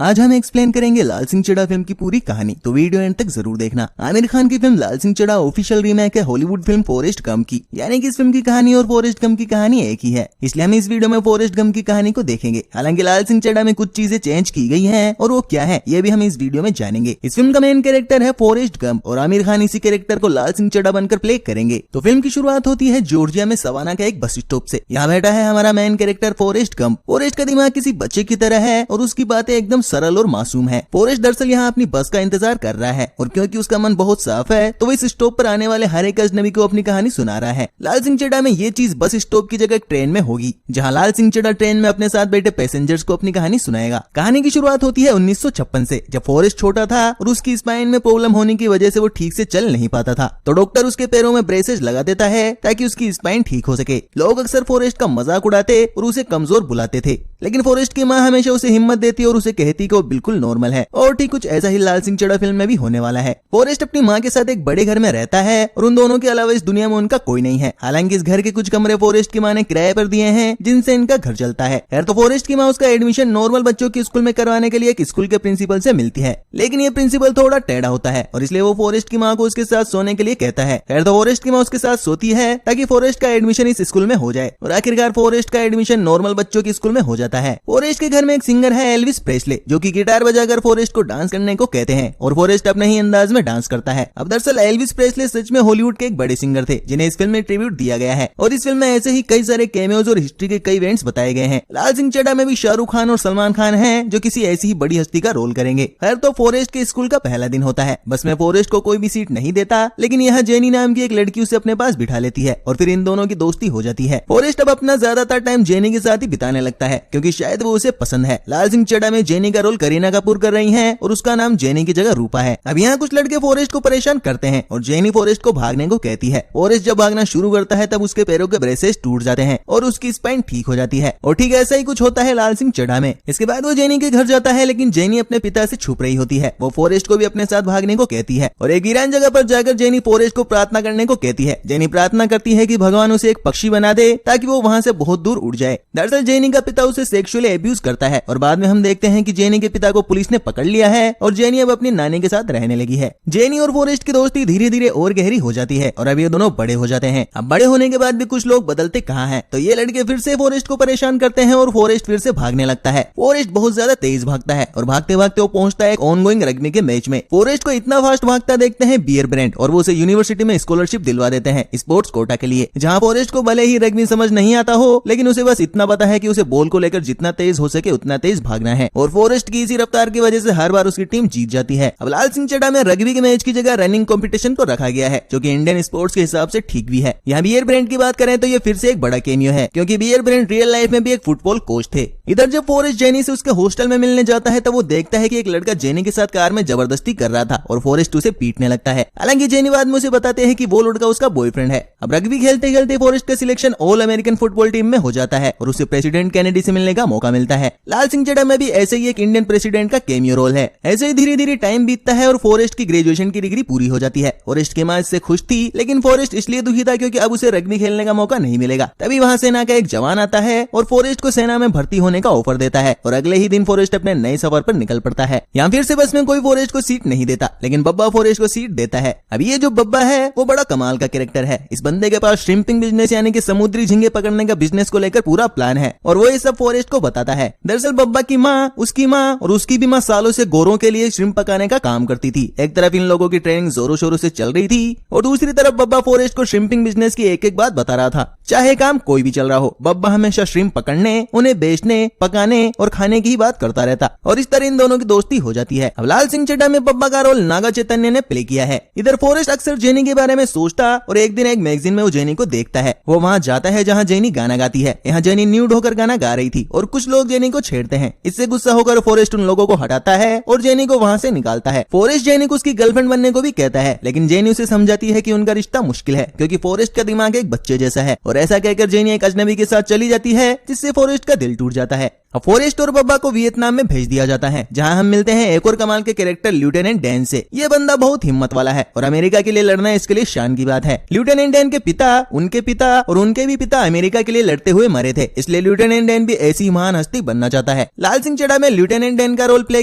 आज हम एक्सप्लेन करेंगे लाल सिंह चड्ढा फिल्म की पूरी कहानी, तो वीडियो एंड तक जरूर देखना। आमिर खान की फिल्म लाल सिंह चड्ढा ऑफिशियल रीमेक है हॉलीवुड फिल्म फॉरेस्ट गंप की, यानी कि इस फिल्म की कहानी और फॉरेस्ट गंप की कहानी एक ही है, इसलिए हम इस वीडियो में फॉरेस्ट गंप की कहानी को देखेंगे। हालांकि लाल सिंह चड्ढा में कुछ चीजें चेंज की गई हैं और वो क्या है ये भी हम इस वीडियो में जानेंगे। इस फिल्म का मेन कैरेक्टर है फॉरेस्ट गंप और आमिर खान इसी कैरेक्टर को लाल सिंह चड्ढा बनकर प्ले करेंगे। तो फिल्म की शुरुआत होती है जॉर्जिया में सवाना का एक बस स्टॉप से। यहाँ बैठा है हमारा main character Forrest Gump. Forest का दिमाग किसी बच्चे की तरह है और उसकी बातें एकदम सरल और मासूम है। फॉरेस्ट दरअसल यहाँ अपनी बस का इंतजार कर रहा है और क्योंकि उसका मन बहुत साफ है तो वो इस स्टॉप पर आने वाले हर एक अजनबी को अपनी कहानी सुना रहा है। लाल सिंह चड्ढा में ये चीज बस स्टॉप की जगह ट्रेन में होगी, जहाँ लाल सिंह चड्ढा ट्रेन में अपने साथ बैठे पैसेंजर्स को अपनी कहानी सुनाएगा। कहानी की शुरुआत होती है 1956 से, जब फॉरेस्ट छोटा था और उसकी स्पाइन में प्रॉब्लम होने की वजह से वो ठीक से चल नहीं पाता था, तो डॉक्टर उसके पैरों में ब्रेसेस लगा देता है ताकि उसकी स्पाइन ठीक हो सके। लोग अक्सर फॉरेस्ट का मजाक उड़ाते और उसे कमजोर बुलाते थे, लेकिन फॉरेस्ट की माँ हमेशा उसे हिम्मत देती और उसे कहती कि वो बिल्कुल नॉर्मल है। और ठीक कुछ ऐसा ही लाल सिंह चड्ढा फिल्म में भी होने वाला है। फॉरेस्ट अपनी माँ के साथ एक बड़े घर में रहता है और उन दोनों के अलावा इस दुनिया में उनका कोई नहीं है। हालांकि इस घर के कुछ कमरे फॉरेस्ट की माँ ने किराए पर दिए हैं जिनसे इनका घर चलता है। खैर तो फॉरेस्ट की माँ उसका एडमिशन नॉर्मल बच्चों के स्कूल में करवाने के लिए एक स्कूल के प्रिंसिपल से मिलती है, लेकिन ये प्रिंसिपल थोड़ा टेढ़ा होता है और इसलिए वो फॉरेस्ट की माँ को उसके साथ सोने के लिए कहता है। खैर तो फॉरेस्ट की माँ उसके साथ सोती है ताकि फॉरेस्ट का एडमिशन इस स्कूल में हो जाए और आखिरकार फॉरेस्ट का एडमिशन नॉर्मल बच्चों के स्कूल में हो जाता है। फॉरेस्ट के घर में एक सिंगर है एल्विस प्रेस्ले, जो कि गिटार बजाकर फॉरेस्ट को डांस करने को कहते हैं और फॉरेस्ट अपने ही अंदाज में डांस करता है। अब दरअसल एल्विस प्रेस्ले सच में हॉलीवुड के एक बड़े सिंगर थे जिन्हें इस फिल्म में ट्रिब्यूट दिया गया है और इस फिल्म में ऐसे ही कई सारे कैमियोज और हिस्ट्री के कई इवेंट्स बताए गए हैं। लाल सिंह चड्ढा में भी शाहरुख खान और सलमान खान हैं जो किसी ऐसी ही बड़ी हस्ती का रोल करेंगे। खैर तो फॉरेस्ट के स्कूल का पहला दिन होता है। बस में फॉरेस्ट को कोई भी सीट नहीं देता, लेकिन यहाँ जेनी नाम की एक लड़की उसे अपने पास बिठा लेती है और फिर इन दोनों की दोस्ती हो जाती है। फॉरेस्ट अब अपना ज्यादातर टाइम जेनी के साथ ही बिताने लगता है क्योंकि शायद वो उसे पसंद है। लाल सिंह चड्ढा में जेनी का रोल करीना कपूर कर रही है और उसका नाम जेनी की जगह रूपा है। अब यहाँ कुछ लड़के फॉरेस्ट को परेशान करते हैं और जेनी फॉरेस्ट को भागने को कहती है। फॉरेस्ट जब भागना शुरू करता है तब उसके पैरों के ब्रेसेस टूट जाते हैं और उसकी स्पाइन ठीक हो जाती है और ठीक ऐसा ही कुछ होता है लाल सिंह चड्ढा में। इसके बाद वो जेनी के घर जाता है, लेकिन जेनी अपने पिता से छुप रही होती है। वो फॉरेस्ट को भी अपने साथ भागने को कहती है और एक वीरान जगह पर जाकर जेनी फॉरेस्ट को प्रार्थना करने को कहती है। जेनी प्रार्थना करती है कि भगवान उसे एक पक्षी बना दे ताकि वो वहाँ से बहुत दूर उड़ जाए। दरअसल जेनी का पिता उसे सेक्सुअली एब्यूज करता है और बाद में हम देखते हैं कि जेनी के पिता को पुलिस ने पकड़ लिया है और जेनी अब अपनी नानी के साथ रहने लगी है। जेनी और फॉरेस्ट की दोस्ती धीरे धीरे और गहरी हो जाती है और अब ये दोनों बड़े हो जाते हैं। अब बड़े होने के बाद भी कुछ लोग बदलते कहाँ हैं, तो ये लड़के फिर से फॉरेस्ट को परेशान करते हैं और फॉरेस्ट फिर से भागने लगता है। फॉरेस्ट बहुत ज्यादा तेज भागता है और भागते भागते वो पहुंचता है एक ऑनगोइंग रग्बी के मैच में। फॉरेस्ट को इतना फास्ट भागता देखते हैं बियर ब्रांड और वो उसे यूनिवर्सिटी में स्कॉलरशिप दिलवा देते हैं स्पोर्ट्स कोटा के लिए, जहाँ फॉरेस्ट को भले ही रग्बी समझ नहीं आता हो, लेकिन उसे बस इतना पता है कि उसे बॉल को लेकर जितना तेज हो सके उतना तेज भागना है और फॉरेस्ट की इसी रफ्तार की वजह से हर बार उसकी टीम जीत जाती है। अब लाल सिंह चड्ढा में रग्बी के मैच की जगह रनिंग कंपटीशन को रखा गया है, जो कि इंडियन स्पोर्ट्स के हिसाब से ठीक भी है। यहाँ बियर ब्रांड की बात करें तो ये फिर से एक बड़ा कैमियो है, क्योंकि बियर ब्रांड रियल लाइफ में भी एक फुटबॉल कोच थे। इधर जब फॉरेस्ट जेनी से उसके हॉस्टल में मिलने जाता है तब वो देखता है कि एक लड़का जेनी के साथ कार में जबरदस्ती कर रहा था और फॉरेस्ट उसे पीटने लगता है। हालांकि जेनी बाद में उसे बताते हैं कि वो लड़का उसका बॉयफ्रेंड है। अब रग्बी खेलते खेलते फॉरेस्ट का selection all American football team में हो जाता है और उसे प्रेसिडेंट कैनेडी से मिलने का मौका मिलता है। लाल सिंह चड्ढा में भी ऐसे ही एक इंडियन प्रेसिडेंट का कैमियो रोल है। ऐसे ही धीरे धीरे टाइम बीतता है और फॉरेस्ट की ग्रेजुएशन की डिग्री पूरी हो जाती है। फॉरेस्ट की माँ इससे खुश थी, लेकिन फॉरेस्ट इसलिए दुखी था क्योंकि अब उसे रग्बी खेलने का मौका नहीं मिलेगा। तभी वहाँ सेना का एक जवान आता है और फॉरेस्ट को सेना में भर्ती होने का ऑफर देता है और अगले ही दिन फॉरेस्ट अपने नए सफर पर निकल पड़ता है। यहाँ फिर से बस में कोई फॉरेस्ट को सीट नहीं देता, लेकिन बब्बा फॉरेस्ट को सीट देता है। अब ये जो बब्बा है वो बड़ा कमाल का कैरेक्टर है। इस बंदे के पास श्रिम्पिंग बिजनेस यानी कि समुद्री झींगे पकड़ने का बिजनेस को लेकर पूरा प्लान है और वो ये सब फॉरेस्ट को बताता है। दरअसल बब्बा की माँ, उसकी माँ और उसकी भी माँ सालों से गोरों के लिए श्रिम्प पकाने का काम करती थी। एक तरफ इन लोगों की ट्रेनिंग जोरों शोरों से चल रही थी और दूसरी तरफ बब्बा फॉरेस्ट को श्रिम्पिंग बिजनेस की एक एक बात बता रहा था। चाहे काम कोई भी चल रहा हो, बब्बा हमेशा श्रिम्प पकड़ने, उन्हें बेचने, पकाने और खाने की ही बात करता रहता और इस तरह इन दोनों की दोस्ती हो जाती है। अब लाल सिंह चड्ढा में बब्बा का रोल नागा चैतन्य ने प्ले किया है। इधर फॉरेस्ट अक्सर जेनी के बारे में सोचता और एक दिन एक मैगजीन में वो जेनी को देखता है। वो वहाँ जाता है जहाँ जेनी गाना गाती है। यहाँ जेनी न्यूड होकर गाना गा रही थी और कुछ लोग जेनी को छेड़ते हैं। इससे गुस्सा होकर फॉरेस्ट उन लोगों को हटाता है और जेनी को वहाँ से निकालता है। फॉरेस्ट जेनी को उसकी गर्लफ्रेंड बनने को भी कहता है, लेकिन जेनी उसे समझाती है कि उनका रिश्ता मुश्किल है क्योंकि फॉरेस्ट का दिमाग एक बच्चे जैसा है और ऐसा कहकर जेनी एक अजनबी के साथ चली जाती है, जिससे फॉरेस्ट का दिल टूट जाता है। अब फॉरेस्ट और बब्बा को वियतनाम में भेज दिया जाता है, जहां हम मिलते हैं एक और कमाल के कैरेक्टर लेफ्टिनेंट डैन से। ये बंदा बहुत हिम्मत वाला है और अमेरिका के लिए लड़ना इसके लिए शान की बात है। लेफ्टिनेंट डैन के पिता, उनके पिता और उनके भी पिता अमेरिका के लिए लड़ते हुए मरे थे, इसलिए लेफ्टिनेंट डैन भी ऐसी महान हस्ती बनना चाहता है। लाल सिंह चड्ढा में लेफ्टिनेंट डैन का रोल प्ले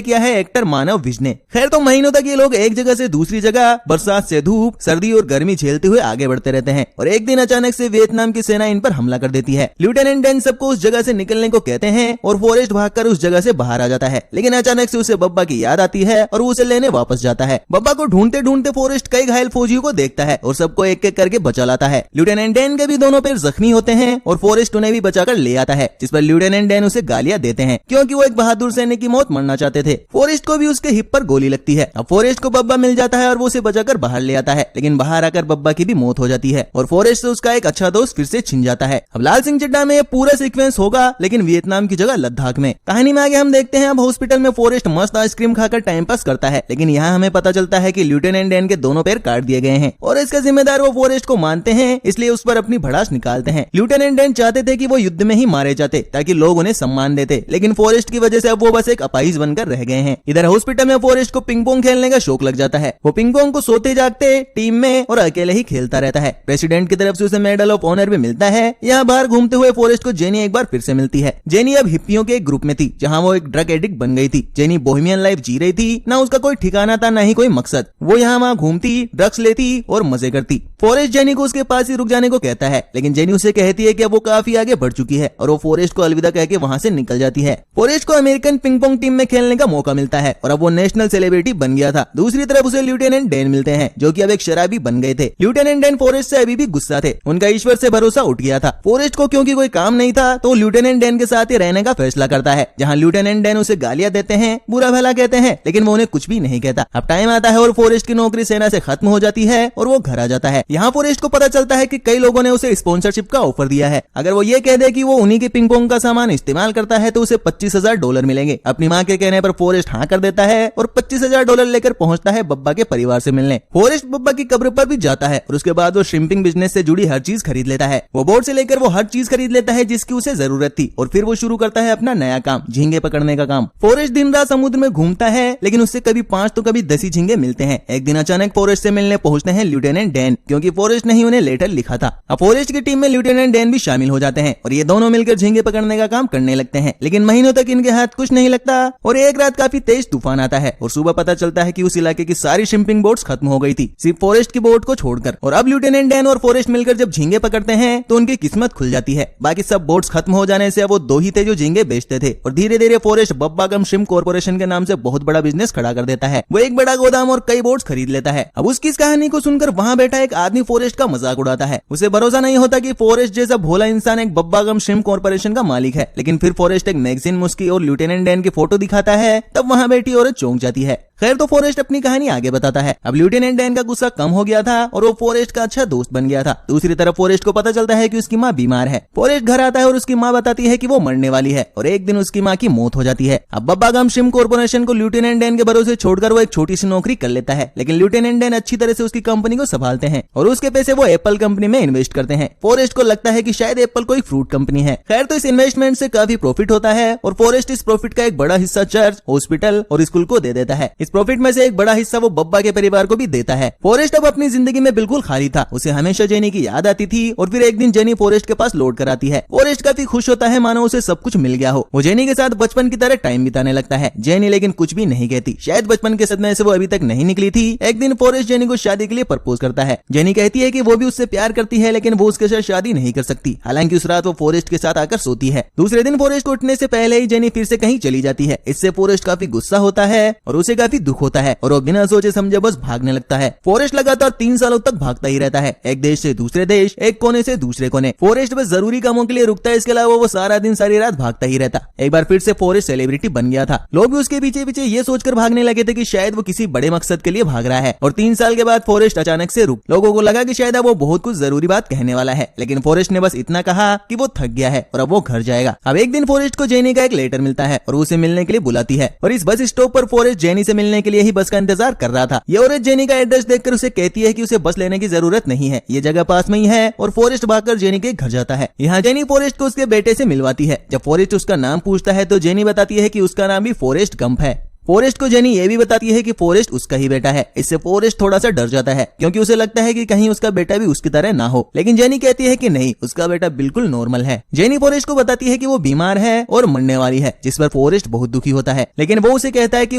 किया है एक्टर मानव विज ने। खैर तो महीनों तक ये लोग एक जगह से दूसरी जगह, बरसात से धूप, सर्दी और गर्मी झेलते हुए आगे बढ़ते रहते हैं और एक दिन अचानक से वियतनाम की सेना इन पर हमला कर देती है। लेफ्टिनेंट डैन सबको उस जगह से निकलने को कहते हैं और फॉरेस्ट भागकर उस जगह से बाहर आ जाता है, लेकिन अचानक से उसे बब्बा की याद आती है और वो उसे लेने वापस जाता है। बब्बा को ढूंढते ढूंढते फॉरेस्ट कई घायल फौजियों को देखता है और सबको एक एक करके बचा लाता है। लेफ्टिनेंट डैन के भी दोनों पैर जख्मी होते हैं और फॉरेस्ट उन्हें भी बचाकर ले आता है, जिस पर लेफ्टिनेंट डैन उसे गालियां देते हैं क्योंकि वो एक बहादुर सैनिक की मौत मरना चाहते थे। फॉरेस्ट को भी उसके हिप पर गोली लगती है। अब फॉरेस्ट को बब्बा मिल जाता है और वो उसे बचाकर बाहर ले आता है, लेकिन बाहर आकर बब्बा की भी मौत हो जाती है और फॉरेस्ट से उसका एक अच्छा दोस्त फिर से छिन जाता है। अब लाल सिंह चड्ढा में ये पूरा सीक्वेंस होगा, लेकिन वियतनाम की जगह लद्दाख में। कहानी में आगे हम देखते हैं अब हॉस्पिटल में फॉरेस्ट मस्त आइसक्रीम खाकर टाइम पास करता है, लेकिन यहाँ हमें पता चलता है कि लेफ्टिनेंट डैन के दोनों पैर काट दिए गए हैं और इसका जिम्मेदार वो फॉरेस्ट को मानते हैं, इसलिए उस पर अपनी भड़ास निकालते हैं। लेफ्टिनेंट डैन चाहते थे कि वो युद्ध में ही मारे जाते ताकि लोग उन्हें सम्मान देते, लेकिन फॉरेस्ट की वजह से अब वो बस एक अपाहिज बनकर रह गए हैं। इधर हॉस्पिटल में फॉरेस्ट को पिंग पोंग खेलने का शौक लग जाता है। वो पिंग पोंग को सोते जागते, टीम में और अकेले ही खेलता रहता है। प्रेसिडेंट की तरफ से उसे मेडल ऑफ ऑनर भी मिलता है। यहाँ बाहर घूमते हुए फॉरेस्ट को जेनी एक बार फिर से मिलती है। जेनी अब हिप्पियों के एक ग्रुप में थी जहाँ वो एक ड्रग एडिक्ट बन गई थी। जेनी बोहेमियन लाइफ जी रही थी, ना उसका कोई ठिकाना था ना ही कोई मकसद। वो यहाँ वहाँ घूमती, ड्रग्स लेती और मजे करती। फॉरेस्ट जेनी को उसके पास ही रुक जाने को कहता है, लेकिन जेनी उसे कहती है कि अब वो काफी आगे बढ़ चुकी है और वो फॉरेस्ट को अलविदा कह के वहाँ से निकल जाती है। फॉरेस्ट को अमेरिकन पिंग पोंग टीम में खेलने का मौका मिलता है और अब वो नेशनल सेलिब्रिटी बन गया था। दूसरी तरफ उसे लेफ्टिनेंट डैन मिलते हैं जो कि अब एक शराबी बन गए थे। लेफ्टिनेंट डैन फॉरेस्ट से अभी भी गुस्सा थे, उनका ईश्वर से भरोसा उठ गया था। फॉरेस्ट को क्योंकि कोई काम नहीं था तो लेफ्टिनेंट डैन के साथ ही रहने का फैसला करता है, जहाँ लेफ्टिनेंट डैन उसे गालियां देते हैं, बुरा भला कहते हैं, लेकिन वो उन्हें कुछ भी नहीं कहता। अब टाइम आता है और फॉरेस्ट की नौकरी सेना से खत्म हो जाती है और वो घर आ जाता है। यहाँ फॉरेस्ट को पता चलता है कि कई लोगों ने उसे स्पॉन्सरशिप का ऑफर दिया है। अगर वो ये कह दे कि वो उन्हीं के पिंग पोंग का सामान इस्तेमाल करता है तो उसे $25,000 मिलेंगे। अपनी माँ के कहने पर फॉरेस्ट हाँ कर देता है और $25,000 लेकर पहुंचता है बब्बा के परिवार से मिलने। फॉरेस्ट बब्बा की कब्र पर भी जाता है और उसके बाद वो श्रिम्पिंग बिजनेस से जुड़ी हर चीज खरीद लेता है। वो बोट से लेकर वो हर चीज खरीद लेता है जिसकी उसे जरूरत थी और फिर वो शुरू करता है अपना नया काम, झींगे पकड़ने का काम। फॉरेस्ट दिन रात समुद्र में घूमता है, लेकिन उससे कभी 5 तो कभी 10 ही झींगे मिलते हैं। एक दिन अचानक फॉरेस्ट से मिलने पहुंचते हैं लेफ्टिनेंट डैन, क्योंकि फॉरेस्ट ने ही उन्हें लेटर लिखा था। अब फॉरेस्ट की टीम में लेफ्टिनेंट डैन भी शामिल हो जाते हैं और ये दोनों मिलकर झींगे पकड़ने का काम करने लगते हैं, लेकिन महीनों तक इनके हाथ कुछ नहीं लगता और एक रात काफी तेज तूफान आता है और सुबह पता चलता है कि उस इलाके की सारी शिपिंग बोट्स खत्म हो गई थी, सिर्फ फॉरेस्ट की बोट को छोड़कर। और अब लेफ्टिनेंट डैन और फॉरेस्ट मिलकर जब झींगे पकड़ते हैं तो उनकी किस्मत खुल जाती है। बाकी सब बोट्स खत्म हो जाने से अब वो 2 ही थे जो झींगे बेचते थे और धीरे धीरे फॉरेस्ट बब्बा गम श्रिम्प कॉर्पोरेशन के नाम से बहुत बड़ा बिजनेस खड़ा कर देता है। वो एक बड़ा गोदाम और कई बोट्स खरीद लेता है। अब उसकी इस कहानी को सुनकर वहाँ बैठा एक आदमी फॉरेस्ट का मजाक उड़ाता है। उसे भरोसा नहीं होता कि फॉरेस्ट जैसा भोला इंसान एक बब्बा गम श्रिम्प कॉर्पोरेशन का मालिक है, लेकिन फिर फॉरेस्ट एक मैगजीन में उसकी और लेफ्टिनेंट डैन की फोटो दिखाता है, तब वहाँ बैठी औरत चौंक जाती है। खैर तो फॉरेस्ट अपनी कहानी आगे बताता है। अब लेफ्टिनेंट डैन का गुस्सा कम हो गया था और वो फॉरेस्ट का अच्छा दोस्त बन गया था। दूसरी तरफ फॉरेस्ट को पता चलता है कि उसकी माँ बीमार है। फॉरेस्ट घर आता है और उसकी माँ बताती है कि वो मरने वाली है और एक दिन उसकी माँ की मौत हो जाती है। अब बब्बा गम श्रिम्प कॉर्पोरेशन को लेफ्टिनेंट डैन के भरोसे छोड़कर वो एक छोटी सी नौकरी कर लेता है, लेकिन लेफ्टिनेंट डैन अच्छी तरह से उसकी कंपनी को संभालते हैं और उसके पैसे वो एप्पल कंपनी में इन्वेस्ट करते हैं। फॉरेस्ट को लगता है कि शायद एप्पल कोई फ्रूट कंपनी है। खैर तो इस इन्वेस्टमेंट से काफी प्रॉफिट होता है और फॉरेस्ट इस प्रॉफिट का एक बड़ा हिस्सा चर्च, हॉस्पिटल और स्कूल को दे देता है। इस प्रॉफिट में से एक बड़ा हिस्सा वो बब्बा के परिवार को भी देता है। फॉरेस्ट अब अपनी जिंदगी में बिल्कुल खाली था। उसे हमेशा जेनी की याद आती थी और फिर एक दिन जेनी फॉरेस्ट के पास लौट कर आती है। फॉरेस्ट काफी खुश होता है, मानो उसे सब कुछ मिल गया हो। वो जेनी के साथ बचपन की तरह टाइम बिताने लगता है। जेनी लेकिन कुछ भी नहीं कहती, शायद बचपन के सदमे से वो अभी तक नहीं निकली थी। एक दिन फॉरेस्ट जेनी को शादी के लिए प्रपोज करता है। जेनी कहती है कि वो भी उससे प्यार करती है, लेकिन वो उसके साथ शादी नहीं कर सकती। हालांकि उस रात वो फॉरेस्ट के साथ आकर सोती है। दूसरे दिन फॉरेस्ट को उठने से पहले ही जेनी फिर से कहीं चली जाती है। इससे फॉरेस्ट काफी गुस्सा होता है और उसे काफी दुख होता है और वो बिना सोचे समझे बस भागने लगता है। फॉरेस्ट लगातार 3 सालों तक भागता ही रहता है, एक देश से दूसरे देश, एक कोने से दूसरे कोने। फॉरेस्ट बस जरूरी कामों के लिए रुकता है, इसके अलावा वो सारा दिन सारी रात भागता ही रहता। एक बार फिर से फॉरेस्ट सेलिब्रिटी बन गया था। लोग भी उसके पीछे पीछे ये सोचकर भागने लगे थे कि शायद वो किसी बड़े मकसद के लिए भाग रहा है। और 3 साल के बाद फॉरेस्ट अचानक से रुक। लोगों को लगा कि शायद अब वो बहुत कुछ जरूरी बात कहने वाला है, लेकिन फॉरेस्ट ने बस इतना कहा कि वो थक गया है और अब वो घर जाएगा। अब एक दिन फॉरेस्ट को जेनी का एक लेटर मिलता है और उसे मिलने के लिए बुलाती है और इस बस स्टॉप पर फॉरेस्ट जेनी से मिलने के लिए ही बस का इंतजार कर रहा था। ये औरत जेनी का एड्रेस देखकर उसे कहती है कि उसे बस लेने की जरूरत नहीं है, ये जगह पास में ही है और फॉरेस्ट भागकर जेनी के घर जाता है। यहाँ जेनी फॉरेस्ट को उसके बेटे से मिलवाती है। जब फॉरेस्ट उसका नाम पूछता है तो जेनी बताती है कि उसका नाम भी फॉरेस्ट गंप है। फॉरेस्ट को जेनी ये भी बताती है कि फॉरेस्ट उसका ही बेटा है। इससे फॉरेस्ट थोड़ा सा डर जाता है क्योंकि उसे लगता है कि कहीं उसका बेटा भी उसकी तरह ना हो, लेकिन जेनी कहती है कि नहीं, उसका बेटा बिल्कुल नॉर्मल है। जेनी फॉरेस्ट को बताती है कि वो बीमार है और मरने वाली है, जिस पर फॉरेस्ट बहुत दुखी होता है, लेकिन वो उसे कहता है कि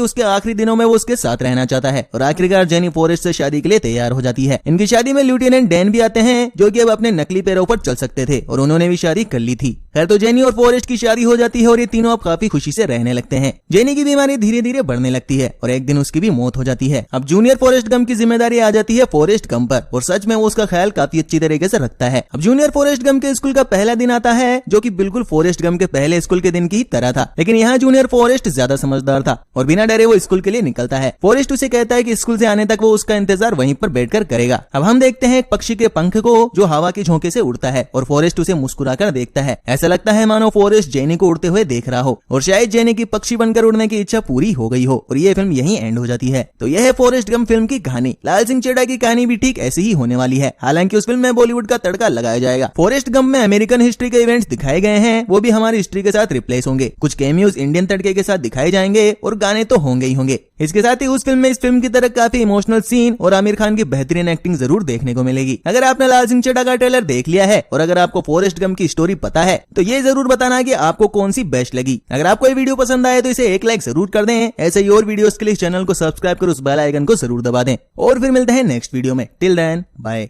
उसके आखिरी दिनों में वो उसके साथ रहना चाहता है और आखिरकार जेनी फॉरेस्ट से शादी के लिए तैयार हो जाती है। इनकी शादी में लेफ्टिनेंट डैन भी आते हैं जो कि अब अपने नकली पैरों पर चल सकते थे और उन्होंने भी शादी कर ली थी। खैर तो जेनी और फॉरेस्ट की शादी हो जाती है और ये तीनों अब काफी खुशी से रहने लगते हैं। जेनी की बीमारी धीरे धीरे बढ़ने लगती है और एक दिन उसकी भी मौत हो जाती है। अब जूनियर फॉरेस्ट गम की जिम्मेदारी आ जाती है फॉरेस्ट गम पर और सच में वो उसका ख्याल काफी अच्छी तरीके से रखता है। अब जूनियर फॉरेस्ट गम के स्कूल का पहला दिन आता है जो कि बिल्कुल फॉरेस्ट गम के पहले स्कूल के दिन की तरह था, लेकिन यहाँ जूनियर फॉरेस्ट ज्यादा समझदार था और बिना डरे वो स्कूल के लिए निकलता है। फॉरेस्ट उसे कहता है कि स्कूल से आने तक वो उसका इंतजार वहीं पर बैठकर करेगा। अब हम देखते हैं एक पक्षी के पंख को जो हवा के झोंके से उड़ता है और फॉरेस्ट उसे मुस्कुराकर देखता है। ऐसा लगता है मानो फॉरेस्ट जेनी को उड़ते हुए देख रहा हो और शायद जेनी की पक्षी बनकर उड़ने की इच्छा पूरी हो गई हो और ये फिल्म यहीं एंड हो जाती है। तो यह है फॉरेस्ट गम फिल्म की कहानी। लाल सिंह चड्ढा की कहानी भी ठीक ऐसी ही होने वाली है, हालांकि उस फिल्म में बॉलीवुड का तड़का लगाया जाएगा। फॉरेस्ट गम में अमेरिकन हिस्ट्री के इवेंट्स दिखाए गए हैं, वो भी हमारी हिस्ट्री के साथ रिप्लेस होंगे। कुछ कैमियोज इंडियन तड़के के साथ दिखाए जाएंगे और गाने तो होंगे ही होंगे। इसके साथ ही उस फिल्म में इस फिल्म की तरह काफी इमोशनल सीन और आमिर खान की बेहतरीन एक्टिंग जरूर देखने को मिलेगी। अगर आपने लाल सिंह चड्ढा का ट्रेलर देख लिया है और अगर आपको फॉरेस्ट गम की स्टोरी पता है तो ये जरूर बताना कि आपको कौन सी बेस्ट लगी। अगर आपको ये वीडियो पसंद आए तो इसे एक लाइक जरूर कर दें। ऐसे ही और वीडियोस के लिए चैनल को सब्सक्राइब कर उस बेल आइकन को जरूर दबा दें और फिर मिलते हैं नेक्स्ट वीडियो में। Till then bye.